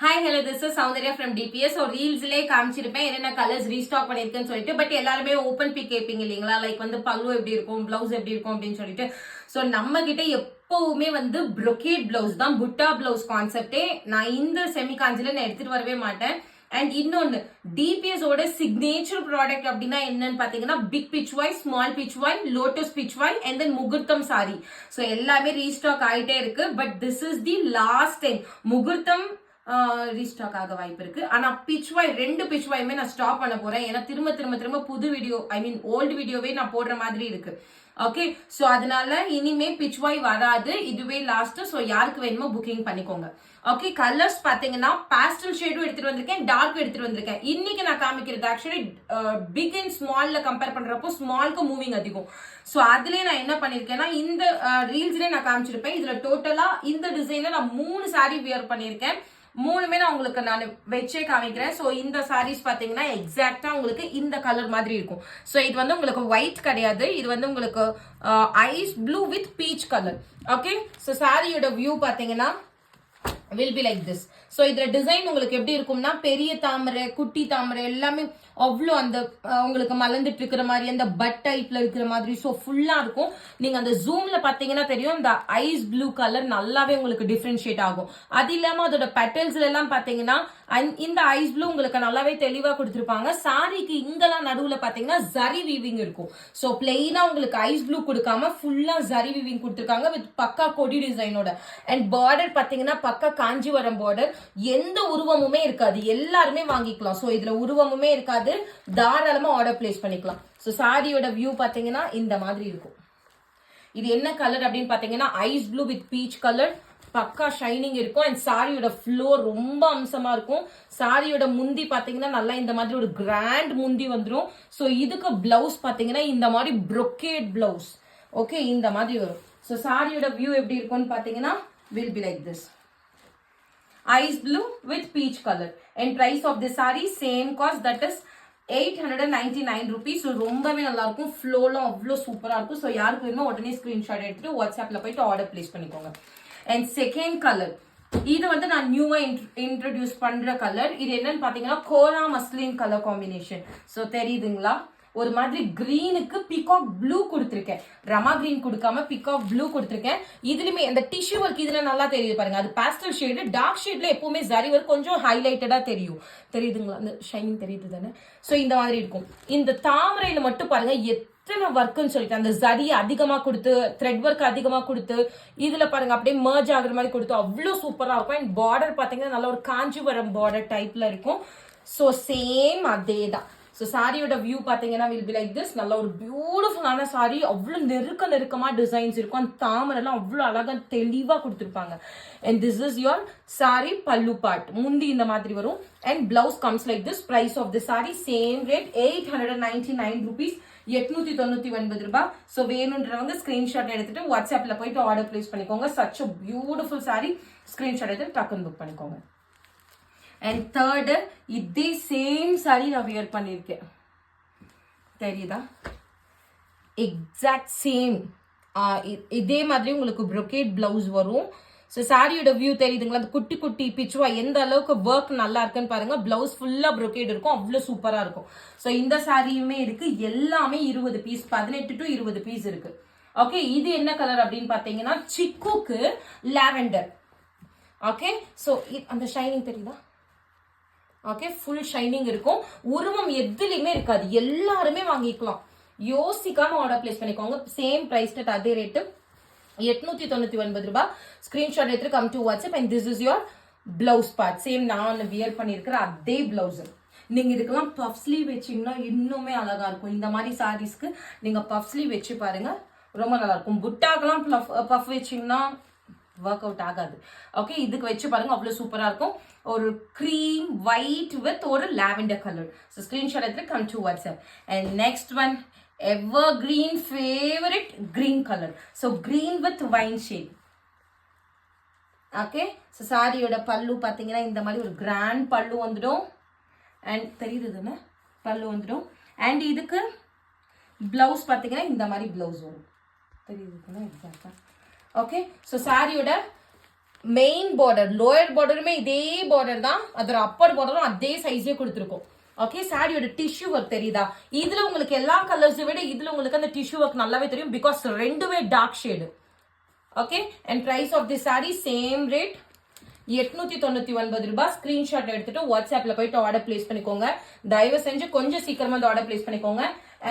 Hi hello this is Soundarya from DPS. So ரீல்ஸ்லேயே காமிச்சிருப்பேன் என்னென்ன கலர்ஸ் ரீஸ்டாக் பண்ணியிருக்கேன்னு சொல்லிட்டு. பட் எல்லாருமே ஓப்பன் பிக் கேட்பீங்க இல்லைங்களா, லைக் வந்து பல்லு எப்படி இருக்கும், பிளவுஸ் எப்படி இருக்கும் அப்படின்னு சொல்லிட்டு. ஸோ நம்ம கிட்ட எப்பவுமே வந்து brocade பிளவுஸ் தான், புட்டா பிளவுஸ் கான்செப்டே. நான் இந்த செமி காஞ்சில நான் எடுத்துட்டு வரவே மாட்டேன். அண்ட் இன்னொன்னு, டிபிஎஸ் ஓட சிக்னேச்சர் ப்ராடக்ட் அப்படின்னா என்னன்னு பாத்தீங்கன்னா big pichwai, small pichwai, lotus pichwai and then முகூர்த்தம் சாரி. ஸோ எல்லாமே ரீஸ்டாக் ஆயிட்டே இருக்கு. But this is the last time. முகூர்த்தம் ரீஸ்டாக் ஆக வாய்ப்பு இருக்கு. ஆனா பிச்வாய், ரெண்டு பிச்வாயுமே நான் ஸ்டாப் பண்ண போறேன். ஏன்னா திரும்ப திரும்ப திரும்ப புது வீடியோ, ஐ மீன் ஓல்டு வீடியோவே நான் போடுற மாதிரி இருக்கு. ஓகே, சோ அதனால இனிமே பிச்வாய் வராது, இதுவே லாஸ்ட். சோ யாருக்கு வேணுமோ புக்கிங் பண்ணிக்கோங்க. ஓகே, கலர்ஸ் பாத்தீங்கன்னா பாஸ்டல் ஷேடும் எடுத்துட்டு வந்திருக்கேன், டார்க் எடுத்துட்டு வந்திருக்கேன். இன்னைக்கு நான் காமிக்கிறது ஆக்சுவலி பிக் அண்ட் ஸ்மால்ல கம்பேர் பண்றப்போ ஸ்மால்க்கு மூவிங் அதிகம். சோ அதுலயே நான் என்ன பண்ணிருக்கேன்னா, இந்த ரீல்ஸ்லயே நான் காமிச்சிருப்பேன். இதுல டோட்டலா இந்த டிசைன்ல நான் 3 சாரி வியர் பண்ணிருக்கேன். மூணுமே நான் உங்களுக்கு நான் வச்சே காமிக்கிறேன். ஸோ இந்த சாரீஸ் பாத்தீங்கன்னா எக்ஸாக்டா உங்களுக்கு இந்த கலர் மாதிரி இருக்கும். ஸோ இது வந்து உங்களுக்கு ஒயிட் கிடையாது, இது வந்து உங்களுக்கு ice blue with peach colour. Okay, so சாரியோட வியூ பாத்தீங்கன்னா will be like this. So இதுல டிசைன் உங்களுக்கு எப்படி இருக்கும்னா, பெரிய தாமரை, குட்டி தாமரை எல்லாமே அவ்வளோ அந்த உங்களுக்கு மலர்ந்துட்டு இருக்கிற மாதிரி, அந்த பட் டைப்ல இருக்கிற மாதிரி. ஸோ ஃபுல்லா இருக்கும். நீங்க அந்த ஜூம்ல பாத்தீங்கன்னா தெரியும், இந்த ஐஸ் ப்ளூ கலர் நல்லாவே உங்களுக்கு டிஃபரன்ஷியேட் ஆகும். அது இல்லாம அதோட பெட்டல்ஸ்ல எல்லாம் பாத்தீங்கன்னா இந்த ஐஸ் ப்ளூ உங்களுக்கு நல்லாவே தெளிவா கொடுத்துருப்பாங்க. சாரிக்கு இங்கெல்லாம் நடுவுல பாத்தீங்கன்னா ஜரி வீவிங் இருக்கும். ஸோ பிளெயினா உங்களுக்கு ஐஸ் ப்ளூ கொடுக்காம ஃபுல்லா ஜரி வீவிங் கொடுத்துருக்காங்க வித் பக்கா கொடி டிசைனோட. அண்ட் பார்டர் பாத்தீங்கன்னா பக்கா காஞ்சிவரம் பார்டர். எந்த உருவமுமே இருக்காது, எல்லாருமே வாங்கிக்கலாம். சோ இதுல உருவமுமே இருக்காது, தாராளமா ஆர்டர் பிளேஸ் பண்ணிக்கலாம். சோ சாரியோட வியூ பாத்தீங்கன்னா இந்த மாதிரி இருக்கும். இது என்ன கலர் அப்படின்னு பாத்தீங்கன்னா ice blue with peach colour, பக்கா ஷைனிங் இருக்கும். அண்ட் சாரியோட ஃப்ளோர் ரொம்ப அம்சமா இருக்கும். சாரியோட முந்தி பாத்தீங்கன்னா நல்லா இந்த மாதிரி ஒரு கிராண்ட் முந்தி வந்துடும். சோ இதுக்கு பிளவுஸ் பாத்தீங்கன்னா இந்த மாதிரி brocade பிளவுஸ். ஓகே, இந்த மாதிரி வரும். சோ சாரியோட வியூ எப்படி இருக்கும்னு பாத்தீங்கன்னா will be like this. Ice blue with peach color. And price of this saree same cost, that is 899 rupees. So ரொம்பவே நல்லா இருக்கும். ஃப்ளோலாம் அவ்வளோ சூப்பரா இருக்கும். ஸோ யாருக்கு வேணுமோ உடனே ஸ்கிரீன்ஷாட் எடுத்துட்டு வாட்ஸ்அப்ல போயிட்டு ஆர்டர் பிளேஸ் பண்ணிக்கோங்க. அண்ட் செகண்ட் கலர், இது வந்து நான் நியூவா இன்ட்ரோடியூஸ் பண்ற கலர். இது என்னன்னு பாத்தீங்கன்னா கோரா மஸ்லின் கலர் காம்பினேஷன். ஸோ தெரியுதுங்களா, ஒரு மாதிரி கிரீனுக்கு பீகாக் ப்ளூ கொடுத்துருக்கேன். ரமா கிரீன் கொடுக்காம பீகாக் ப்ளூ கொடுத்துருக்கேன். இதுலயுமே அந்த டிஷ்யூ ஒர்க் இதுல நல்லா தெரியுது பாருங்க. அது பாஸ்டல் ஷேடு, டார்க் ஷேட்ல எப்பவுமே ஜரி ஒர்க் கொஞ்சம் ஹைலைட்டடா தெரியும். தெரியுதுங்களா, அந்த ஷைனிங் தெரியுது தானே. சோ இந்த மாதிரி இருக்கும். இந்த தாமரையில மட்டும் பாருங்க எத்தனை ஒர்க்குன்னு சொல்லிட்டு, அந்த ஜரி அதிகமா கொடுத்து, த்ரெட் ஒர்க் அதிகமா கொடுத்து, இதுல பாருங்க அப்படியே மர்ஜ் ஆகுற மாதிரி கொடுத்து அவ்வளோ சூப்பரா இருக்கும். அண்ட் பார்டர் பாத்தீங்கன்னா நல்ல ஒரு காஞ்சிபுரம் பார்டர் டைப்ல இருக்கும். சோ சேம் அதே தான். ஸோ சாரியோட வியூ பார்த்தீங்கன்னா will be like this. நல்ல ஒரு பியூட்டிஃபுல்லான சாரி, அவ்வளோ நெருக்கமா டிசைன்ஸ் இருக்கும். அந்த தாமரெல்லாம் அவ்வளோ அழகா தெளிவாக கொடுத்துருப்பாங்க. And this is your sari pallu part. முந்தி இந்த மாதிரி வரும். And blouse comes like this. Price of the sari same rate 899 rupees, 899 ரூபாய். ஸோ வேணுன்றவங்க ஸ்கிரீன்ஷாட் எடுத்துட்டு வாட்ஸ்அப்ல போயிட்டு ஆர்டர் பிளேஸ் பண்ணிக்கோங்க. Such a beautiful sorry. Screenshot எடுத்து டக்குன்னு புக் பண்ணிக்கோங்க. அண்ட் தேர்டு, இதே சேம் சாரி நான் வியர் பண்ணியிருக்கேன், தெரியுதா, எக்ஸாக்ட் சேம். இதே மாதிரி உங்களுக்கு brocade பிளவுஸ் வரும். ஸோ சாரியோட வியூ தெரியுதுங்களா, அந்த குட்டி குட்டி பிச்சுவா எந்த அளவுக்கு ஒர்க் நல்லா இருக்குன்னு பாருங்க. பிளவுஸ் ஃபுல்லா brocade இருக்கும், அவ்வளோ சூப்பரா இருக்கும். ஸோ இந்த சாரியுமே இருக்கு. எல்லாமே 20 பீஸ், 18 to 20 பீஸ் இருக்கு. ஓகே, இது என்ன கலர் அப்படின்னு பாத்தீங்கன்னா சிக்குக்கு லாவெண்டர். ஓகே, ஸோ அந்த ஷைனிங் தெரியுதா. ஓகே, ஃபுல் ஷைனிங் இருக்கும். உருவம் எதுலையுமே இருக்காது, எல்லாருமே வாங்கிக்கலாம். யோசிக்காம ஆர்டர் பிளேஸ் பண்ணிக்கோங்க. சேம் பிரைஸ் டட் அதே ரேட்டு 899 ரூபாய். ஸ்கிரீன்ஷாட் எடுத்து come to WhatsApp. And this is your blouse part. Same நான் வியர் பண்ணிருக்கிற அதே பிளவுஸ். நீங்க இதுக்கெல்லாம் பஃப் ஸ்லீவ் வச்சீங்கன்னா இன்னுமே அழகா இருக்கும். இந்த மாதிரி சாரீஸ்க்கு நீங்க பஃப் ஸ்லீவ் வச்சு பாருங்க, ரொம்ப நல்லா இருக்கும். புட்டாக்கெல்லாம் பஃப் வச்சீங்கன்னா ஒர்க் அவுட் ஆகாது. ஓகே, இதுக்கு வச்சு பாருங்க, அவ்வளவு சூப்பரா இருக்கும். ஒரு கிரீம் ஒயிட் வித் ஒரு லாவெண்டர் கலர். ஸோ ஸ்கிரீன்ஷாட் எடுத்து come to WhatsApp. And next one, evergreen favourite green colour. So green with wine shade. Okay, so சாரியோட பல்லு பார்த்தீங்கன்னா இந்த மாதிரி ஒரு கிராண்ட் பல்லு வந்துடும். அண்ட் தெரியுது தானே, பல்லு வந்துடும். அண்ட் இதுக்கு பிளவுஸ் பார்த்தீங்கன்னா இந்த மாதிரி பிளவுஸ் வரும். தெரியுது தானே எக்ஸாக்டா. ஓகே, ஸோ சாரியோட மெயின் பார்டர் லோயர் பார்டருமே இதே பார்டர் தான், அதோட அப்பர் பார்டரும் அதே சைஸே கொடுத்துருக்கோம். ஓகே, சாரியோட டிஷ்யூ ஒர்க் தெரியுதா? இதுல உங்களுக்கு எல்லா கலர்ஸை விட இதுல உங்களுக்கு அந்த டிஷ்யூ ஒர்க் நல்லாவே தெரியும், பிகாஸ் ரெண்டுமே dark shade. Okay, and price of the sari same rate 899 ரூபாய். ஸ்கிரீன்ஷாட் எடுத்துட்டு வாட்ஸ்அப்ல போயிட்டு ஆர்டர் பிளேஸ் பண்ணிக்கோங்க. தயவு செஞ்சு கொஞ்சம் சீக்கிரமா அந்த ஆர்டர் பிளேஸ் பண்ணிக்கோங்க.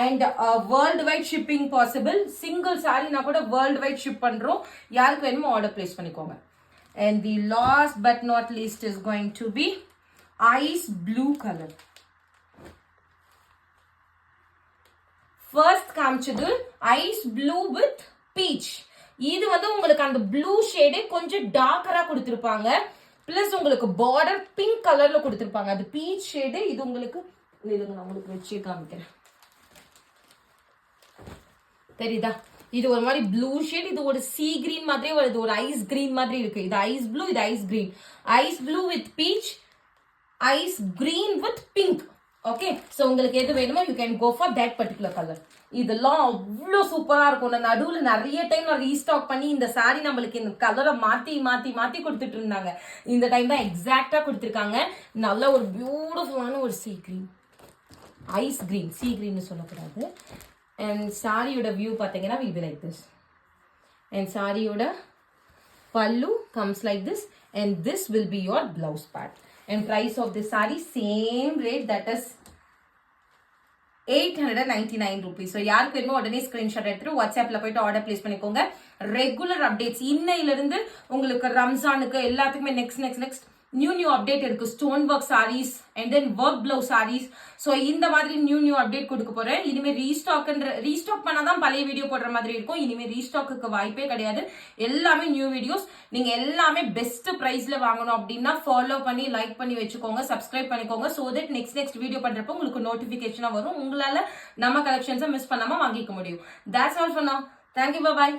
And world wide shipping possible. Single சாரினா கூட வேர்ல்டு வைட் ஷிப் பண்றோம். யாருக்கு வேணுமோ ஆர்டர் பிளேஸ் பண்ணிக்கோங்க. And the last but not least is going to be ice blue color. First காமிச்சது ice blue with peach. இது வந்து உங்களுக்கு அந்த ப்ளூ ஷேடே கொஞ்சம் டார்க்கரா கொடுத்திருப்பாங்க. பிளஸ் உங்களுக்கு பார்டர் பிங்க் கலர்ல கொடுத்திருப்பாங்க. அது பீச் ஷேடு. இது உங்களுக்கு நான் உங்களுக்கு வச்சு காமிக்கிறேன். தெரியுதா? இது ஒரு மாதிரி ப்ளூ ஷேட், இது ஒரு சீ கிரீன் மாதிரி வருது, ஒரு ஐஸ் கிரீன் மாதிரி இருக்கு. இது ஐஸ் ப்ளூ, இது ice green. Ice blue with peach, ice green with pink. Okay, so உங்களுக்கு எது வேணுமோ you can go for that particular colour. இதெல்லாம் அவ்வளோ சூப்பரா இருக்கும். நான் நடுவில் நிறைய டைம் நான் ரீஸ்டாக் பண்ணி இந்த சாரி நம்மளுக்கு இந்த கலரை மாத்தி மாத்தி மாத்தி கொடுத்துட்டு இருந்தாங்க. இந்த டைம் தான் எக்ஸாக்டா கொடுத்துருக்காங்க. நல்ல ஒரு பியூட்டிஃபுல்லான ஒரு sea green, ice green, sea green சொல்லக்கூடாது. And சாரியோட வியூ பார்த்தீங்கன்னா will be like this. And சாரியோட pallu comes like this, and this will be your blouse part. And price of this saree same rate, that is 899 rupees. So யாருக்கு வேணுமோ உடனே screenshot எடுத்துட்டு வாட்ஸ்அப்ல போயிட்டு ஆர்டர் பிளேஸ் பண்ணிக்கோங்க. Regular updates இன்னையில இருந்து உங்களுக்கு ரம்ஜானுக்கு எல்லாத்துக்குமே நெக்ஸ்ட் நியூ அப்டேட் இருக்கு. Stone work saris and then work blouse saris. So இந்த மாதிரி நியூ அப்டேட் கொடுக்க போறேன். இனிமே ரீஸ்டாக் பண்ணாதான் பழைய வீடியோ போடுற மாதிரி இருக்கும். இனிமே ரீஸ்டாக்கு வாய்ப்பே கிடையாது. எல்லாமே நியூ வீடியோஸ். நீங்க எல்லாமே பெஸ்ட் பிரைஸ்ல வாங்கணும் அப்படின்னா ஃபாலோ பண்ணி லைக் பண்ணி வச்சுக்கோங்க, சப்ஸ்கிரைப் பண்ணிக்கோங்க. ஸோ தட் நெக்ஸ்ட் வீடியோ பண்றப்போ உங்களுக்கு நோட்டிபிகேஷனா வரும். உங்களால நம்ம கலெக்ஷன்ஸை மிஸ் பண்ணாம வாங்கிக்க முடியும். That's all for now. Thank you. Bye bye.